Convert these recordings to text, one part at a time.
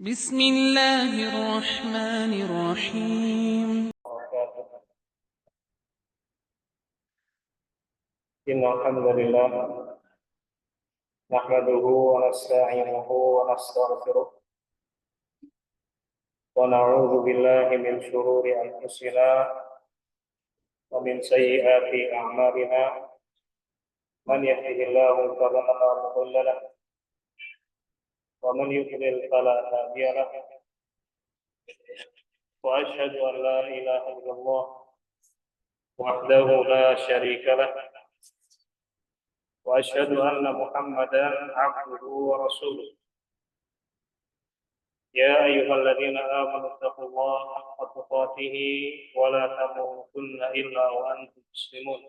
بسم الله الرحمن الرحيم. إن الحمد لله نحمده ونستعينه ونستغفره ونعوذ بالله من شرور أنفسنا ومن سيئات أعمالنا من يهده الله فلا مضل له ومن يضلل فلا هادي له وأشهد أن لا إله إلا الله وحده لا شريك له وأشهد أن محمدا عبده ورسوله يا أيها الذين آمنوا اتقوا الله حق تقاته ولا تموتن إلا وأنتم مسلمون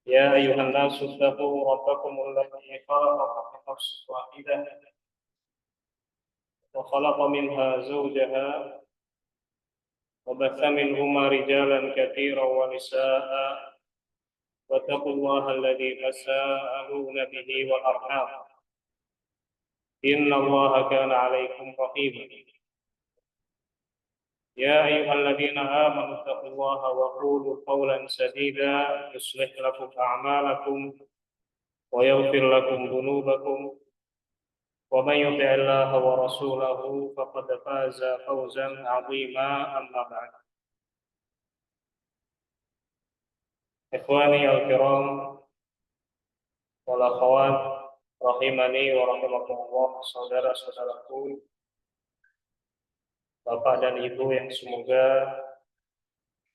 يا أيها الناس اتقوا ربكم الذي خلقكم من نفس واحدة وخلق منها زوجها وبث منهما رجالا كثيرا ونساء واتقوا الله الذي تساءلون به والأرحام إن الله كان عليكم رقيبا يا أيها الذين آمنوا اتقوا الله وقولوا قولا سديدا يصلح لكم أعمالكم ويغفر لكم ذنوبكم ومن يطع الله ورسوله فقد فاز فوزا عظيما أما بعد. إخواني الكرام والأخوات rahimani wa rahimakumullah, saudara-saudaraku, Bapak dan Ibu yang semoga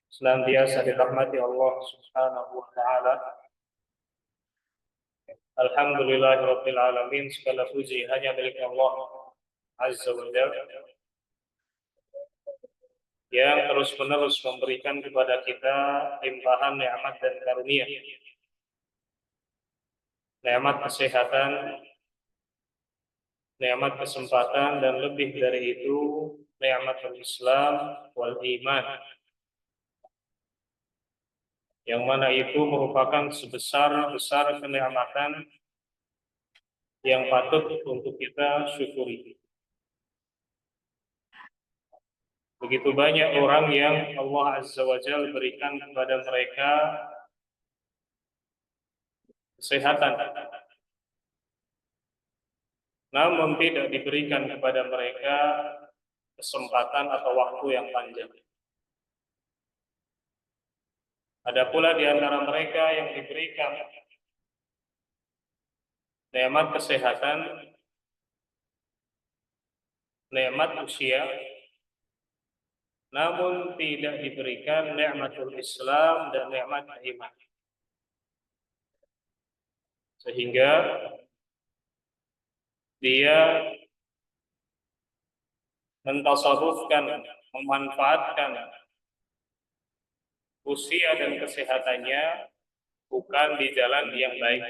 senantiasa dirahmati Allah Subhanahu wa taala. Alhamdulillahirabbil alamin, segala puji hanya milik Allah Azza wa Jalla yang terus-menerus memberikan kepada kita limpahan nikmat dan karunia. Nikmat kesehatan, nikmat kesempatan, dan lebih dari itu nikmatul Islam wal iman, yang mana itu merupakan sebesar-besar kenikmatan yang patut untuk kita syukuri. Begitu banyak orang yang Allah Azza wa Jalla berikan kepada mereka kesehatan, namun tidak diberikan kepada mereka kesempatan atau waktu yang panjang. Ada pula di antara mereka yang diberikan nikmat kesehatan, nikmat usia, namun tidak diberikan nikmatul Islam dan nikmat iman. Sehingga dia mentasarrufkan, memanfaatkan usia dan kesehatannya bukan di jalan yang baik,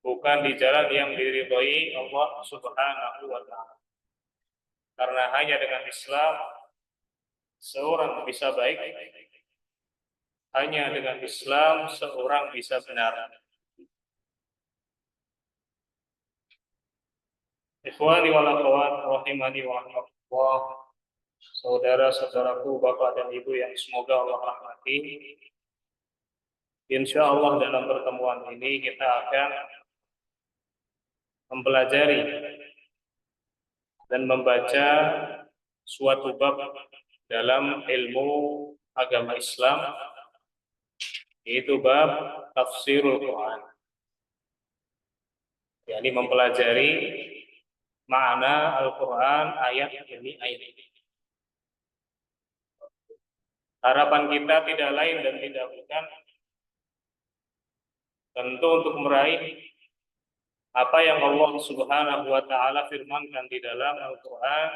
bukan di jalan yang diridhoi Allah Subhanahu wa taala. Karena hanya dengan Islam seorang bisa baik, hanya dengan Islam seorang bisa benar. Ikhwani wal akhwat rahimani wa rahmatullah, saudara-saudaraku, Bapak dan Ibu yang semoga Allah rahmati. Insya Allah dalam pertemuan ini kita akan mempelajari dan membaca suatu bab dalam ilmu agama Islam, yaitu bab tafsirul Quran, yakni mempelajari makna Al-Quran ayat demi ayat. Harapan kita tidak lain dan tidak bukan tentu untuk meraih apa yang Allah Subhanahu wa taala firmankan di dalam Al-Quran,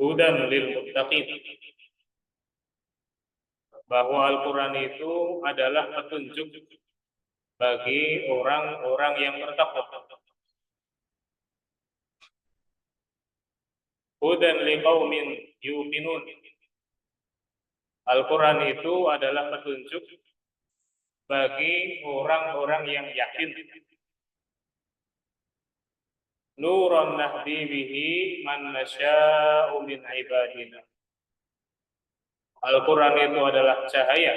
hudan lil muttaqin, bahwa Al-Quran itu adalah petunjuk bagi orang-orang yang bertakwa. Hudan liqaumin yu'minun. Al-Quran itu adalah petunjuk bagi orang-orang yang yakin. nuran nahdi bihi man nasya'u min ibadina. Al-Quran itu adalah cahaya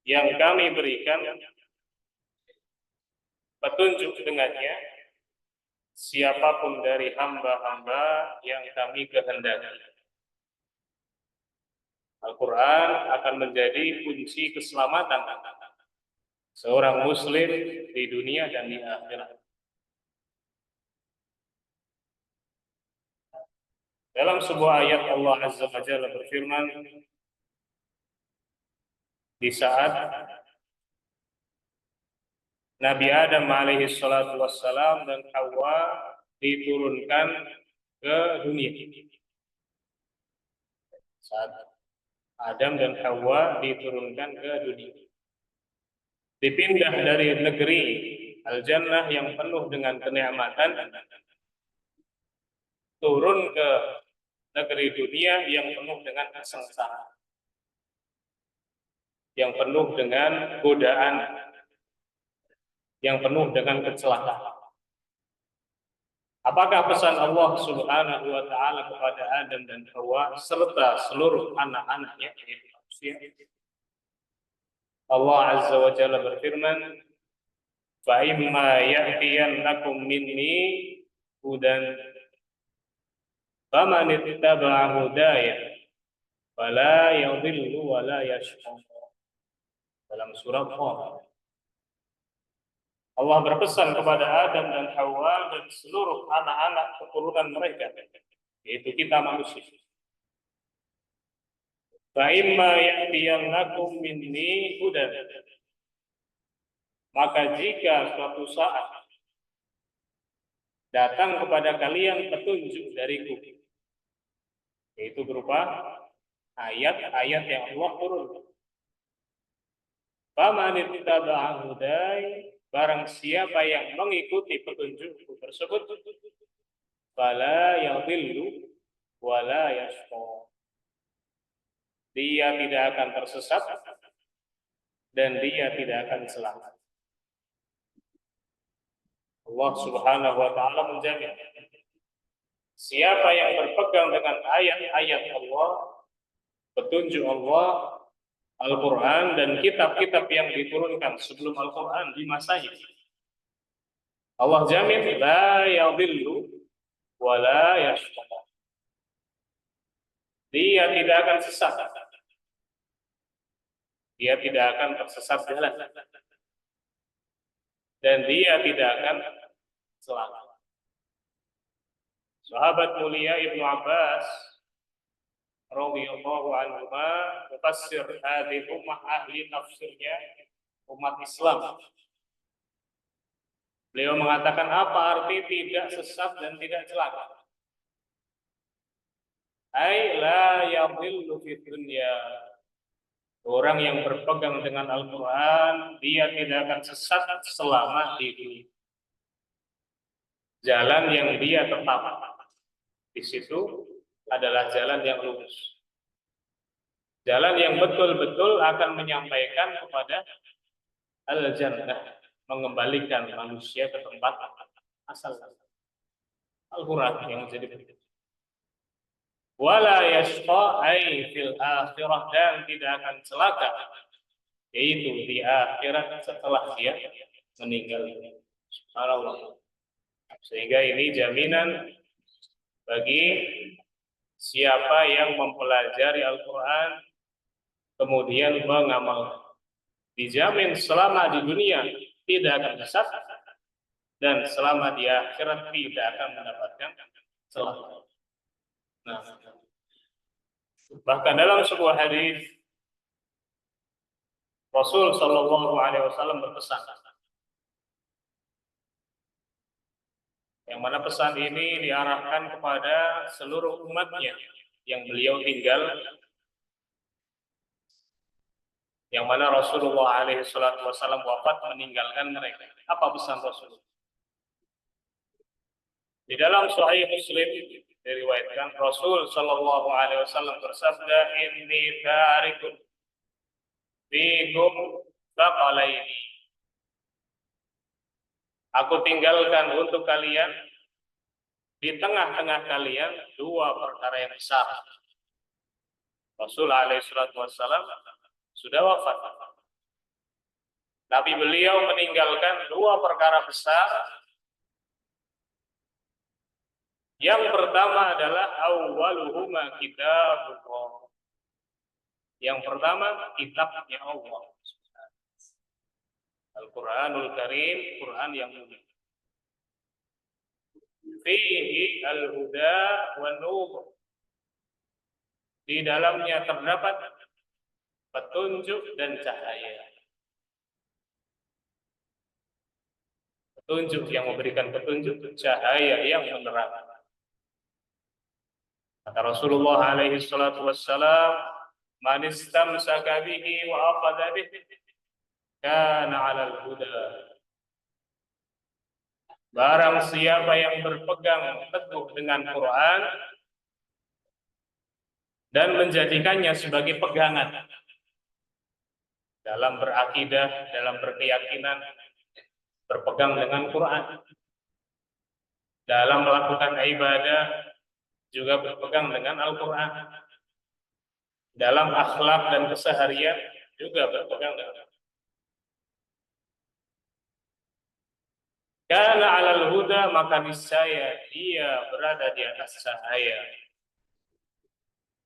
yang kami berikan petunjuk dengannya siapapun dari hamba-hamba yang kami kehendaki. Al-Quran akan menjadi kunci keselamatan seorang muslim di dunia dan di akhirat. Dalam sebuah ayat Allah Azza wa Jalla berfirman, di saat Nabi Adam alaihi salatu wassalam dan Hawa diturunkan ke dunia. Saat Adam dan Hawa diturunkan ke dunia. Dipindah dari negeri Al-Jannah yang penuh dengan kenikmatan turun ke negeri dunia yang penuh dengan kesengsaraan, yang penuh dengan godaan, yang penuh dengan kecelakaan. Apakah pesan Allah Subhanahu wa taala kepada Adam dan Hawa serta seluruh anak-anaknya yaitu manusia? Allah Azza wa Jalla berfirman, "Fa imma ya'tiyannakum minni hudan faman ittaba'a hudaya fala yadhillu wa la yashqa." Dalam surah Qaf. Allah berpesan kepada Adam dan Hawa dan seluruh anak-anak keturunan mereka, yaitu kita manusia. Fa imma ya'tiyannakum minni hudan. Maka jika suatu saat datang kepada kalian petunjuk dariku, yaitu berupa ayat-ayat yang Allah turunkan. Faman ittaba'a hudaya, barang siapa yang mengikuti petunjukku tersebut, fala yadhillu wa la yashqa. Dia tidak akan tersesat dan dia tidak akan selamat. Allah Subhanahu wa taala menjamin siapa yang berpegang dengan ayat-ayat Allah, petunjuk Allah, Al-Quran dan kitab-kitab yang diturunkan sebelum Al-Quran di masanya, Allah jamin la yadhillu wa la yashqa. Dia tidak akan sesat, dia tidak akan tersesat jalan, dan dia tidak akan selamat. Sahabat mulia Ibnu Abbas radhiyallahu anhu mufassir hadhihi ummah, ahli tafsirnya umat Islam, beliau mengatakan apa arti tidak sesat dan tidak celaka? Ai la yadhillu fid dunya. Orang yang berpegang dengan Al-Quran, dia tidak akan sesat selama di dunia. Jalan yang dia tetap di situ adalah jalan yang lurus. Jalan yang betul-betul akan menyampaikan kepada Al-Jannah, mengembalikan manusia ke tempat asal. Al-Quran yang menjadi begitu. Wala yashqa ay fil akhirah, dan tidak akan celaka, yaitu di akhirat setelah dia meninggal. Subhanallah. Sehingga ini jaminan bagi siapa yang mempelajari Al-Quran kemudian mengamalkan. Dijamin selama di dunia tidak akan sesat dan selama di akhirat tidak akan mendapatkan celaka. Nah, bahkan dalam sebuah hadis Rasul Shallallahu Alaihi Wasallam berpesan, yang mana pesan ini diarahkan kepada seluruh umatnya yang beliau tinggal, yang mana Rasulullah Alaihi Wasallam wafat meninggalkan mereka. Apa pesan Rasul? Di dalam Sahih Muslim diriwayatkan Rasul Shallallahu Alaihi Wasallam bersabda, "Inni tarikun fiikum tsaqalaini." Aku tinggalkan untuk kalian di tengah-tengah kalian dua perkara yang besar. Rasul alaihi salatu wassalam sudah wafat. Tapi beliau meninggalkan dua perkara besar. Yang pertama adalah awwaluhuma kitabullah. Yang pertama kitabnya Allah. Al-Quranul Karim, Quran yang mulia. Fihi al-huda wa nur. Di dalamnya terdapat petunjuk dan cahaya. Petunjuk yang memberikan petunjuk, cahaya yang menerangkan. Kata Rasulullah alaihi salatu wassalam, "Man istamsaka bihi wa aqadha bihi kana 'alal huda." Barang siapa yang berpegang teguh dengan Quran dan menjadikannya sebagai pegangan dalam berakidah, dalam berkeyakinan, berpegang dengan Quran, dalam melakukan ibadah juga berpegang dengan Al-Quran, dalam akhlak dan keseharian juga berpegang dengan Al-Quran. Karena 'alal huda, maka niscaya dia berada di atas cahaya,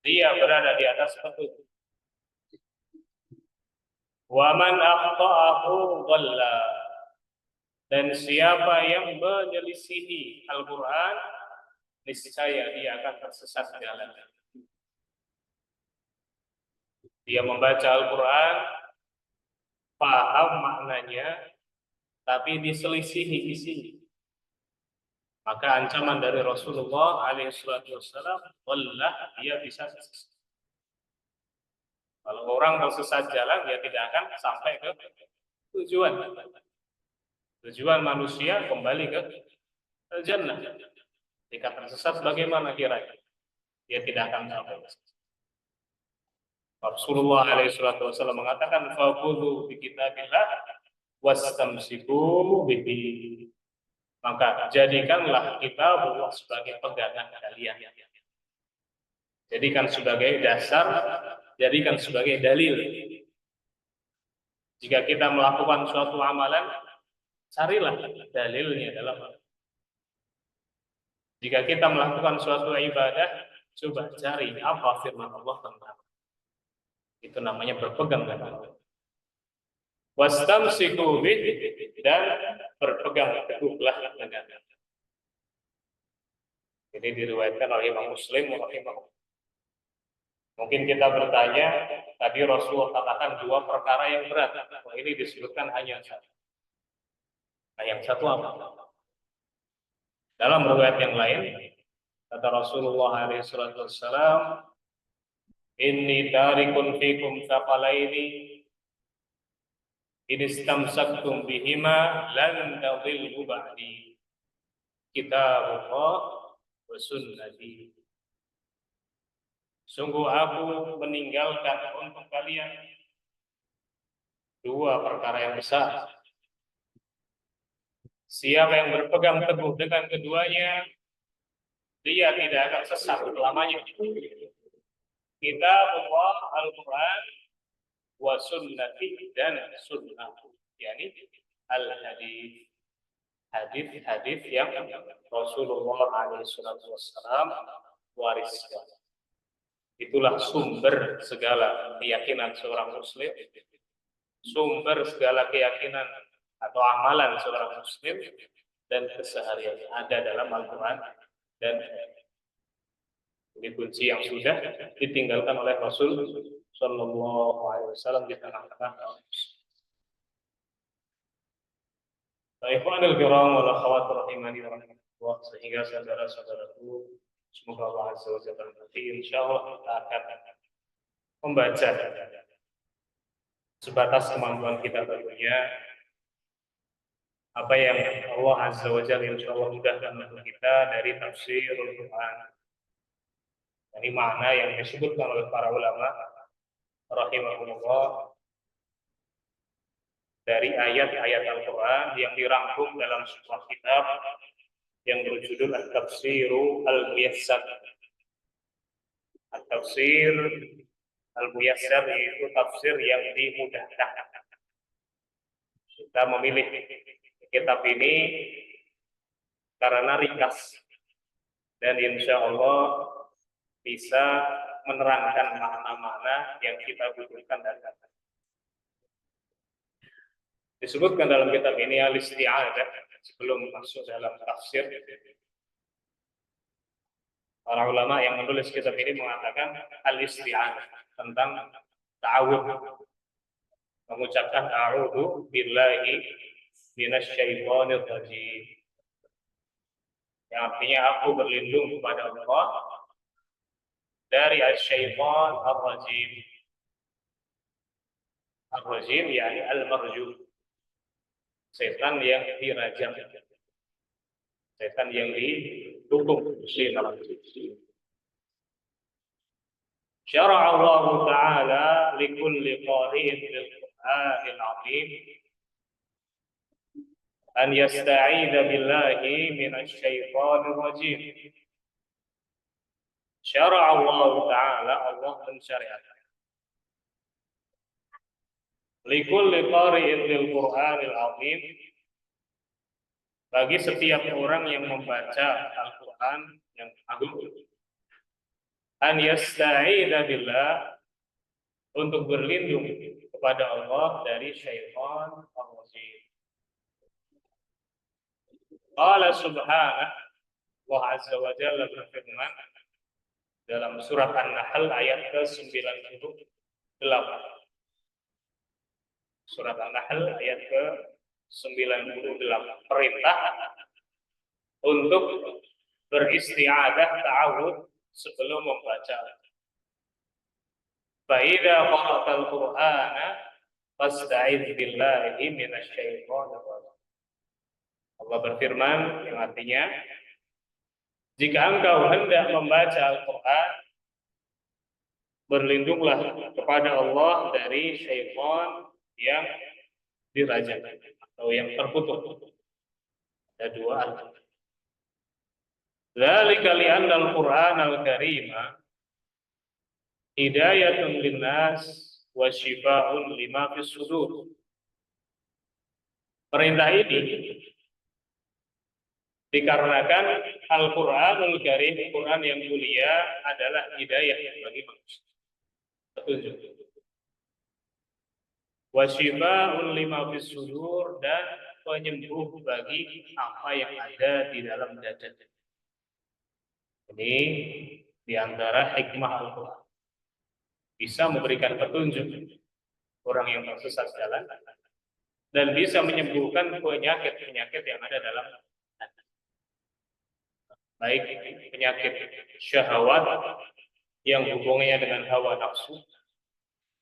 dia berada di atas petunjuk. Wa man akhta'ahu dhalla, dan siapa yang menyelisihi Al-Quran, niscaya dia akan tersesat jalan. Dia membaca Al-Quran, paham maknanya, tapi diselisihi isinya. Maka ancaman dari Rasulullah alaihissalam, wallah, dia bisa tersesat. Kalau orang tersesat jalan, dia tidak akan sampai ke tujuan. Tujuan manusia kembali ke jannah. Jika tersesat, bagaimana kira-kira? Dia tidak akan sampai. Rasulullah alaihissalam mengatakan, "Faqulu bi kitabillah wastamsiku bihi." Maka jadikanlah kitabullah sebagai pegangan kalian. Jadikan sebagai dasar, jadikan sebagai dalil. Jika kita melakukan suatu amalan, carilah dalilnya dalam Al-Quran. Jika kita melakukan suatu ibadah, coba cari apa firman Allah tentang. Itu namanya berpegang dengan Allah. Wastamsiku bihi, dan berpegang teguhlah dengannya. Ini diriwayatkan oleh Imam Muslim rahimahullah. Mungkin kita bertanya, tadi Rasulullah katakan dua perkara yang berat. Ini disebutkan hanya satu. Nah, yang satu apa? Dalam riwayat yang lain, kata Rasulullah SAW, "Inni tarikun fikum tsaqalaini, in istamsaktum bihima lan tadillu ba'di, kitabullah wa sunnati." Sungguh aku meninggalkan untuk kalian dua perkara yang besar. Siapa yang berpegang teguh dengan keduanya, dia tidak akan sesat selamanya. Kitabullah, Al-Quran, wa sunnati, dan sunnah, yakni al-hadis. Hadis-hadis yang Rasulullah SAW wariskan. Itulah sumber segala keyakinan seorang muslim, sumber segala keyakinan atau amalan seorang muslim, dan keseharian ada dalam Al-Quran. Dan ini kunci yang sudah ditinggalkan oleh Rasul Sallallahu Alaihi Wasallam di tengah-tengah kaum. Ikhwanul kiram wal akhwat rahimani wa rahimakumullah, sehingga saudara-saudaraku, semoga Allah Azza wa Jalla nanti insyaallah kita akan membaca sebatas kemampuan kita tentunya apa yang Allah Azza wa Jalla insyaallah mudahkan untuk kita dari tafsirul Quran. Ini makna yang disebutkan oleh para ulama rahimahullah dari ayat-ayat Al-Quran yang dirangkum dalam sebuah kitab yang berjudul At-Tafsiru Al-Muyassar. At-Tafsir Al-Muyassar itu tafsir yang dimudahkan. Kita memilih kitab ini karena ringkas dan insya Allah bisa menerangkan makna-makna yang kita butuhkan dan disebutkan dalam kitab ini al-isti'adah. Sebelum masuk dalam tafsir, para ulama yang menulis kitab ini mengatakan al-isti'adah tentang ta'awudz, mengucapkan a'udzu billahi minasyaitonir rajim, yang artinya aku berlindung kepada Allah dari asy-syaitan ar-rajim. Ar-rajim yakni al-marjum, setan yang dirajam, setan yang didukung. Syara'a Allah Ta'ala likulli qari'in bil Qur'anil 'azim an yasta'idza billahi minasy syaithanir rajim. Syara'a Allah Ta'ala, Allah mensyariatkan likulli qari'in bil Qur'anil 'azim, bagi setiap orang yang membaca Al-Quran yang agung, an yasta'idza billah, untuk berlindung kepada Allah dari syaitan ar-rajim. Qala subhanahu, Allah azza wa jalla berfirman dalam surat An-Nahl ayat ke-98. Surat An-Nahl ayat ke-98, perintah untuk beristi'adah, ta'awudz sebelum membaca. Fa idza qara'tal Qur'ana fasta'idz billahi minasy syaithanir rajim. Allah berfirman yang artinya, jika engkau hendak membaca Al-Quran, berlindunglah kepada Allah dari syaitan yang dirajam atau yang terkutuk. Ada dua arti. Dzalika li'anna al-Qur'an al-Karima hidayatun linnas wa shifaa'un lima fis sudur. Perintah ini dikarenakan Al-Qur'anul Karim, Quran yang mulia, adalah hidayah bagi manusia, petunjuk. Wa shifaa'un lima fis sudur, dan penyembuh bagi apa yang ada di dalam dada. Ini diantara hikmah Al-Quran, bisa memberikan petunjuk orang yang tersesat jalan dan bisa menyembuhkan penyakit-penyakit yang ada dalam hati, baik penyakit syahwat yang hubungannya dengan hawa nafsu,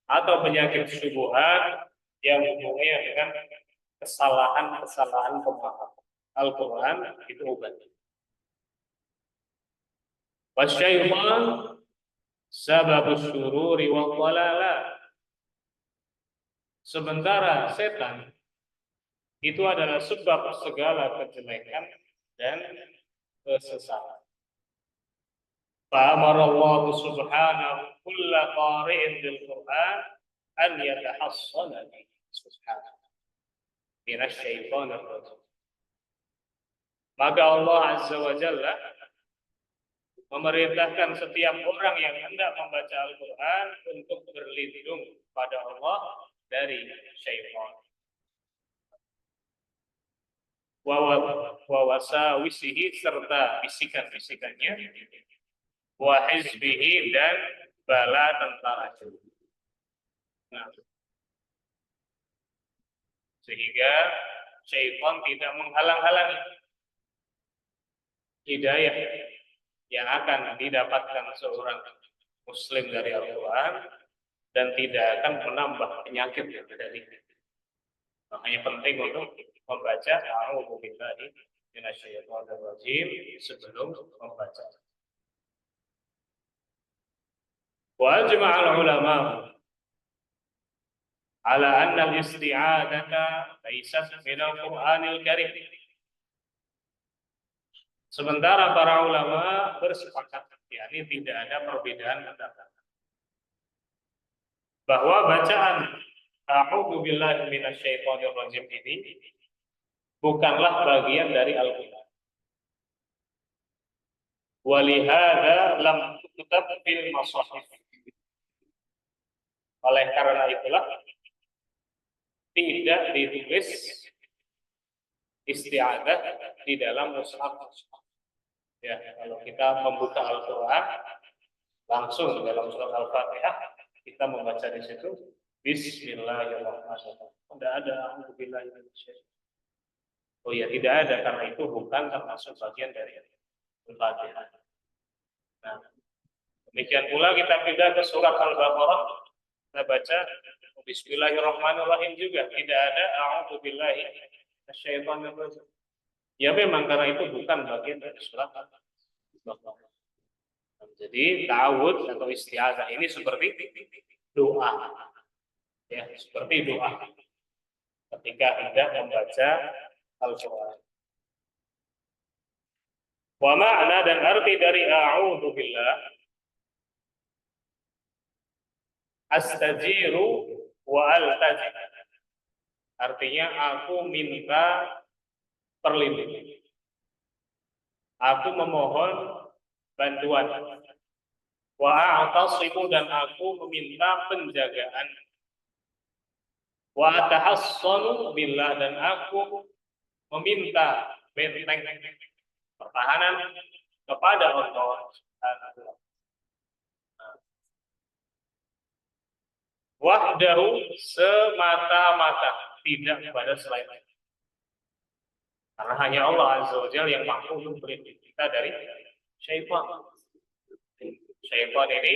atau penyakit syubhat yang hubungannya dengan kesalahan-kesalahan pemahaman. Al-Quran itu obat. Wasyaitan sababus syururi wal dhalalah. Sementara setan itu adalah sebab segala kejelekan dan kesesatan. Fa'amara Allah subhanahu kulla qari'in bil Qur'an an yatahassana bihi subhanahu minasy syaithanir rajim. Maka Allah azza wa jalla memerintahkan setiap orang yang hendak membaca Al-Quran untuk berlindung pada Allah dari syaitan. Wa wasawisihi, serta bisikan-bisikannya, wa hizbihi, dan bala tentaranya. Nah, sehingga syaitan tidak menghalang-halangi hidayah yang akan didapatkan seorang muslim dari Al-Quran, dan tidak akan menambah penyakit yang ada di diri. Makanya penting untuk membaca a'udzu billahi minasy syaithanir rajim sebelum membaca. Wa ajma'al ulama ala anna al-isti'adata laysat min al-Qur'anil Karim. Sementara para ulama bersepakat, yakni tidak ada perbedaan pendapat, bahwa bacaan a'udzu billahi minasyaitonir rajim ini bukanlah bagian dari Al-Qur'an. Walihada lam tukutab fil masahif. Oleh karena itulah tidak ditulis isti'adzah di dalam mushaf. Ya, kalau kita membuka Al-Qur'an langsung dalam surat Al-Fatihah, kita membaca di situ Bismillahirrahmanirrahim. Tidak ada a'udzubillahi minasyaitonir. Oh ya, tidak ada, karena itu bukan termasuk bagian dari Al-Fatihah. Nah, demikian pula kita pindah ke surat Al-Baqarah, kita baca Bismillahirrahmanirrahim juga, tidak ada a'udzubillahi minasyaitonir rajim. Ya memang karena itu bukan bagian dari surat Al-Baqarah. Jadi ta'awudz atau isti'adzah ini seperti doa. Ya, seperti doa ketika hendak membaca Al-Qur'an. Wa ma'na dan arti dari a'udzu billah, astajiru wa altaji. Artinya aku minta perlindungan. Aku memohon bantuan. Wa a'tasibu dan aku meminta penjagaan. Wa atahassanu billah dan aku meminta benteng pertahanan kepada Allah Subhanahu wa ta'ala. Wahdahu semata-mata, tidak kepada selain Allah. Karena hanya Allah Azza wa Jalla yang mampu melindungi kita dari syaitan. Syaitan ini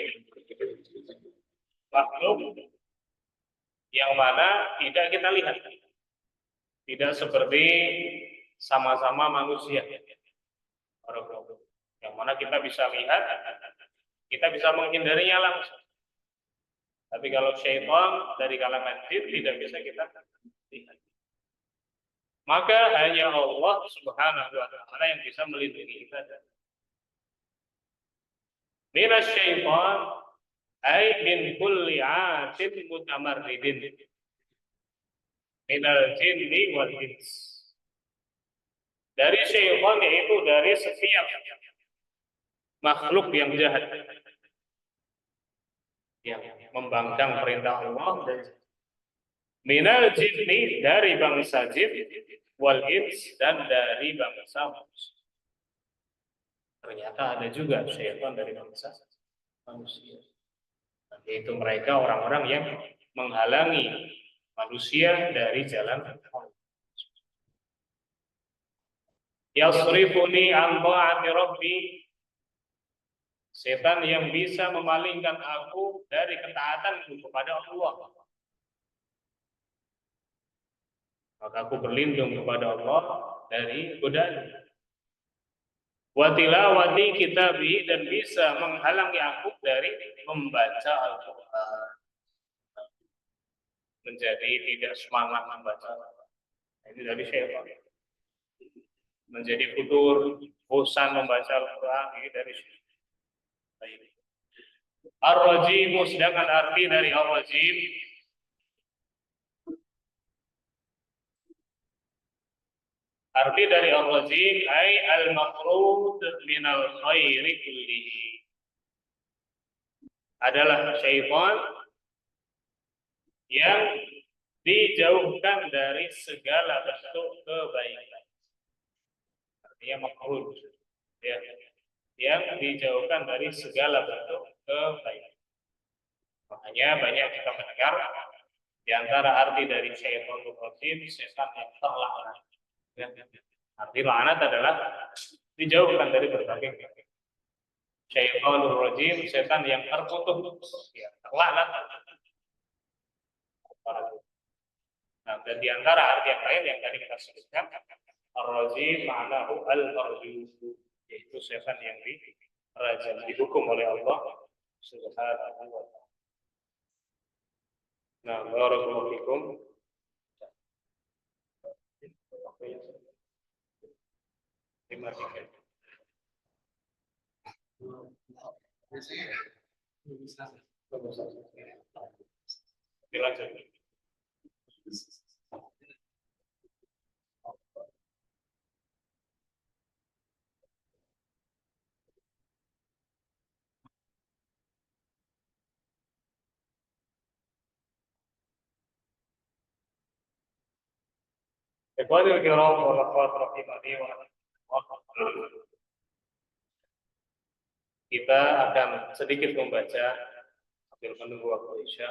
makhluk yang mana tidak kita lihat, tidak seperti sama-sama manusia, yang mana kita bisa lihat, kita bisa menghindarinya langsung. Tapi kalau syaitan dari kalangan jin tidak bisa kita lihat. Maka hanya Allah Subhanahu wa ta'ala yang bisa melindungi kita. Minasyaitan ay min kulli 'atin mutamarridin minal jinni wal ins. Dari syaitan, yaitu dari setiap makhluk yang jahat, yang membangkang perintah Allah, dan minal jinni dari bangsa jin, wal ins dan dari bangsa manusia. Ternyata ada juga syaitan dari bangsa manusia. Yaitu mereka orang-orang yang menghalangi manusia dari jalan Allah. Yasrifuni an ta'ati rabbi, setan yang bisa memalingkan aku dari ketaatanku kepada Allah. Maka aku berlindung kepada Allah dari godaan. Wa tilawati kitabi, dan bisa menghalangi aku dari membaca Al-Qur'an. Menjadi tidak semangat membaca Al-Qur'an. Ini dari syaitan. Menjadi futur, bosan membaca Al-Qur'an, ini dari syaitan. Ar-Rajim, sedangkan arti dari Ar-Rajim Ar-Rajim ay al-mafrud minal khairi kullihi, adalah syaitan yang dijauhkan dari segala bentuk kebaikan. Artinya mafrud, ya, yang dijauhkan dari segala bentuk kebaikan. Makanya banyak kita mendengar di antara arti dari syaitanul rajim, setan yang terlaknat. Arti laknat adalah dijauhkan dari berbagai penyakit. Syaitanur rajim, setan yang terkutuk, ya, terlaknat. Nah, dan di antara arti yang lain yang tadi kita sebutkan, ar-rajim ma'nahu al-marjum, yaitu setan yang dirajam, dihukum oleh Allah Subhanahu wa ta'ala. Nah, barakallahu fikum. Terima kasih. Dilanjut. Ikhwanul kiram wal akhwat rahimani wa rahimakumullah. Kita akan sedikit membaca sambil menunggu waktu Isya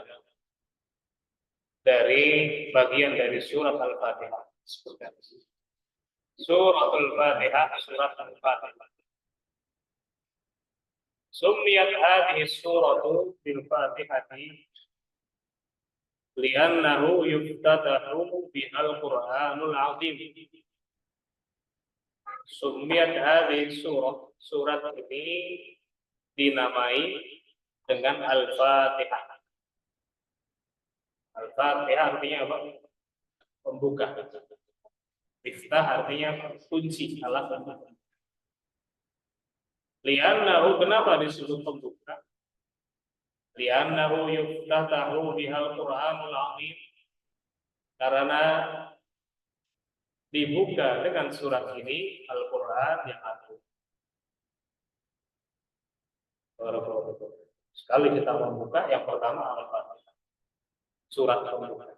dari bagian dari surat Al-Fatihah. Surat Al-Fatihah, surat Al-Fatihah. Summiyat hadhihi suratu bil Fatihati li'annahu yuftatahu bihal Qur'anul 'azim. Summiyat hadhihi surat ini dinamai dengan Al-Fatihah. Al-Fatihah artinya apa? Pembuka. Iftah artinya kunci, alat pembuka. Li'annahu, kenapa disebut pembuka? Li'annahu yuftatahu bihal Qur'anul 'azim. Karena dibuka dengan surat ini Al-Qur'an yang agung. Sekali kita membuka, yang pertama Al-Fatihah, surat pembuka.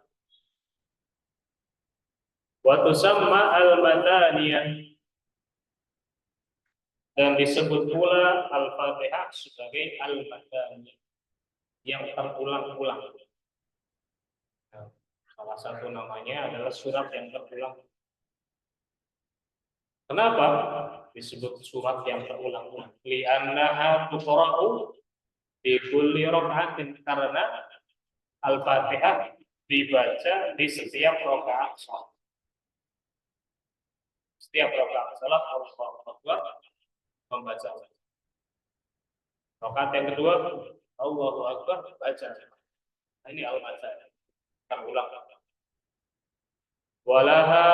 Wa tusamma al-madaniyah, dan disebut pula Al-Fatihah sebagai Al-Madaniyah, yang terulang-ulang. Salah satu namanya adalah surat yang terulang. Kenapa disebut surat yang terulang-ulang? Li'annaha tuqra'u di kulli raka'atin, karena Al-Fatihah dibaca di setiap rakaat salat. Setiap rakaat salat Allahu Akbar membaca. Rakaat yang kedua Allahu Akbar baca. Ini Al-Fatihah terulang. Walaha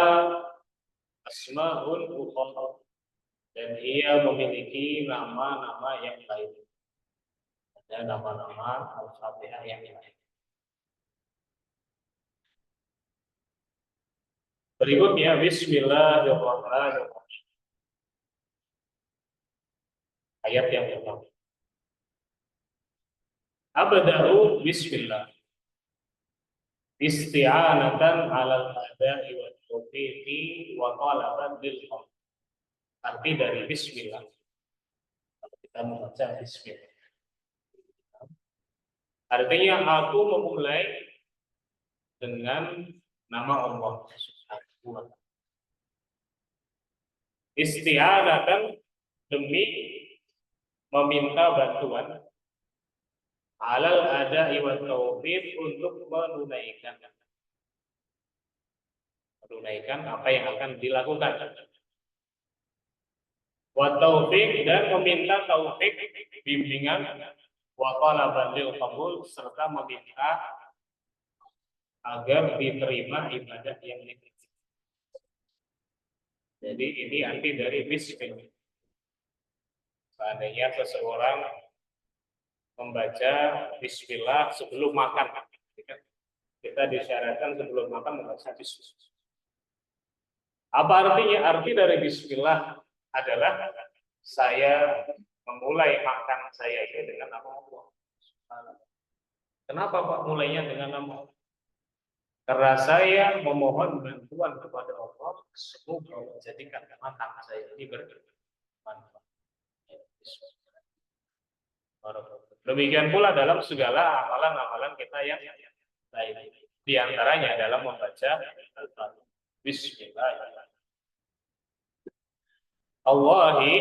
asmaul ukhra, dan ia memiliki nama-nama yang lain. Ada nama-nama Al-Fatihah yang lain. Berikutnya Bismillahirrahmanirrahim. Ayat yang pertama. Abda'u bismillah isti'anatan 'alal ada'i wa taufiqi wa talaban lil haq. Arti dari bismillah, kalau kita membaca bismillah, artinya aku memulai dengan nama Allah Subhanahu wa ta'ala. Isti'anatan, demi meminta bantuan, alal ada'i wa taufiq, untuk menunaikan apa yang akan dilakukan. Wa taufiq, dan meminta taufik, bimbingan, wa talaban lil qabul, serta meminta agar diterima ibadah yang dikerjakan. Jadi ini arti dari bismillah. Seandainya seseorang membaca bismillah sebelum makan, kita disyaratkan sebelum makan membaca bismillah. Apa artinya? Arti dari bismillah adalah saya memulai makan saya ini dengan nama Allah. Kenapa Pak mulainya dengan nama Allah? Karena saya memohon bantuan kepada Allah, semoga menjadikan makan saya ini bermanfaat. Demikian pula dalam segala amalan-amalan kita yang lain. Di antaranya dalam membaca Al-Fatihah. Bismillahirrahmanirrahim. Allahi,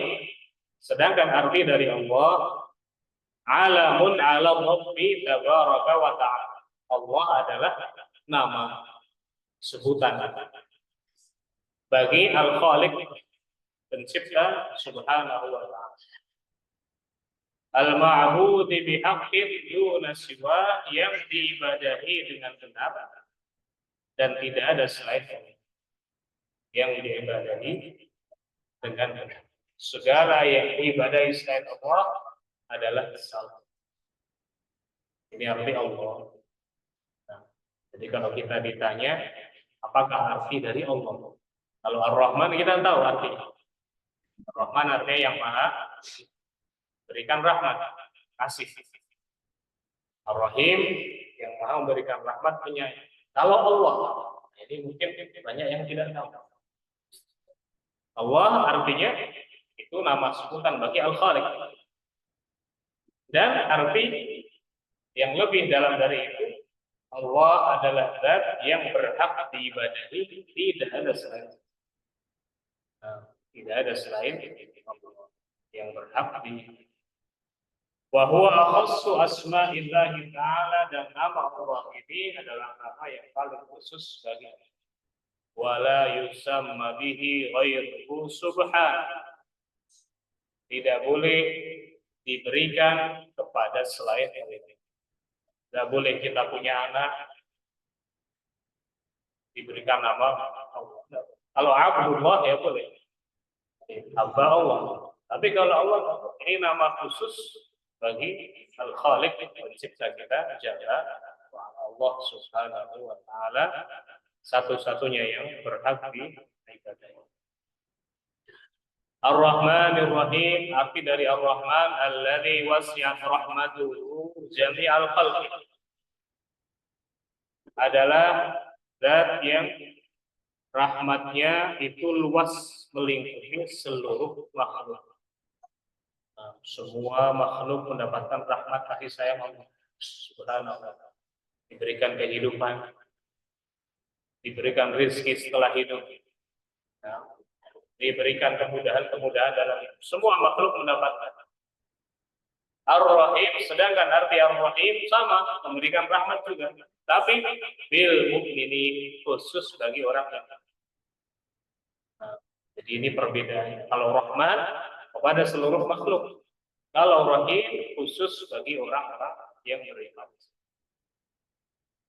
sedangkan arti dari Allah, alamun ala Rabbi tabaraka wa ta'ala. Allah adalah nama, sebutan bagi Al-Khaliq, pencipta Subhanahu wa ta'ala. al-ma'budi bihaqqin duna siwa, yang diibadahi dengan benar dan tidak ada selain yang diibadahi dengan benar. Segala yang diibadahi selain Allah adalah salah. Ini arti Allah. Nah, jadi kalau kita ditanya, apakah arti dari Allah? Kalau Ar-Rahman kita tahu artinya. Ar-Rahman artinya yang maha berikan rahmat, kasih. Ar-Rahim yang maha memberikan rahmat, penyayang. Kalau Allah, ini mungkin banyak yang tidak tahu. Allah artinya itu nama sebutan bagi Al-Khaliq. Dan arti yang lebih dalam dari itu, Allah adalah zat yang berhak diibadahi, tidak ada selain. Tidak ada selain Allah yang berhak di. Wa huwa akhassu asma'illahi ta'ala, dan nama Allah ini adalah nama yang paling khusus bagi Allah. Wala yusamma bihi ghairuhu subhanahu. Tidak boleh diberikan kepada selain Allah. Tidak boleh kita punya anak diberikan nama Allah. Kalau Abdullah ya boleh, hamba Allah. Tapi kalau Allah, ini nama khusus bagi Al-Khaliq, pencipta kita, Jalla Allah Subhanahu wa Ta'ala, satu-satunya yang berhak diibadahi. Ar-Rahmanir Rahim, arti dari Ar-Rahman, alladzi wasi'at rahmatuhu jami'al khalqi, adalah zat yang rahmatnya itu luas melingkupi seluruh makhluk. Nah, semua makhluk mendapatkan rahmat kasih sayang Allah Subhanahu wa Ta'ala. Diberikan kehidupan, diberikan rezeki setelah hidup, nah, diberikan kemudahan-kemudahan dalam hidup. Semua makhluk mendapatkan. Ar-Rahim, sedangkan arti Ar-Rahim sama, memberikan rahmat juga. Tapi bil mukminin, khusus bagi orang yang. Nah, jadi ini perbedaan. Kalau Rahman kepada seluruh makhluk, kalau Rahim khusus bagi orang-orang yang beriman.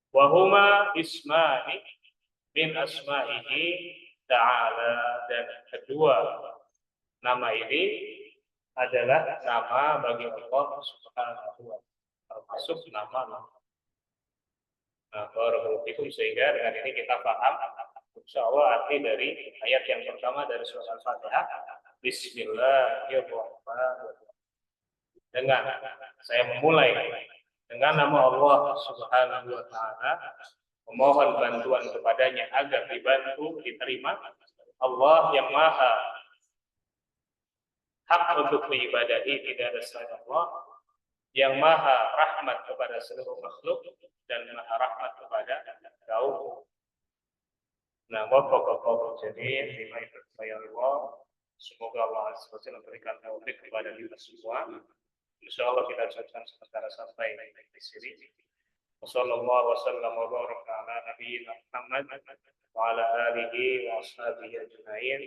Wahuma ismani min asma'ihi ta'ala, dan kedua nama ini adalah nama bagi Allah Subhanahu wa Ta'ala, termasuk nama-nama. Nah, barakallahu, sehingga dengan ini kita paham insyaallah arti dari ayat yang pertama dari surah Al-Fatihah. Bismillahirrahmanirrahim. Dengan saya memulai dengan nama Allah Subhanahu wa Ta'ala, memohon bantuan kepadanya agar dibantu, diterima. Allah yang maha hak untuk diibadahi, tidak ada selain Allah, yang maha rahmat kepada seluruh makhluk dan maha rahmat kepada kaum. Nah, pokok-pokok jadi lima itu saya Allah. Semoga Allah SWT memberikan taufik kepada kita semua. Insyaallah kita ucapkan sementara sampai di sini. Wassallallahu wasallam wa baraka ala nabiyyina Muhammad wa ala alihi wa ashabihi ajma'in.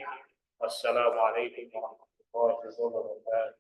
Wassalamualaikum warahmatullahi wabarakatuh.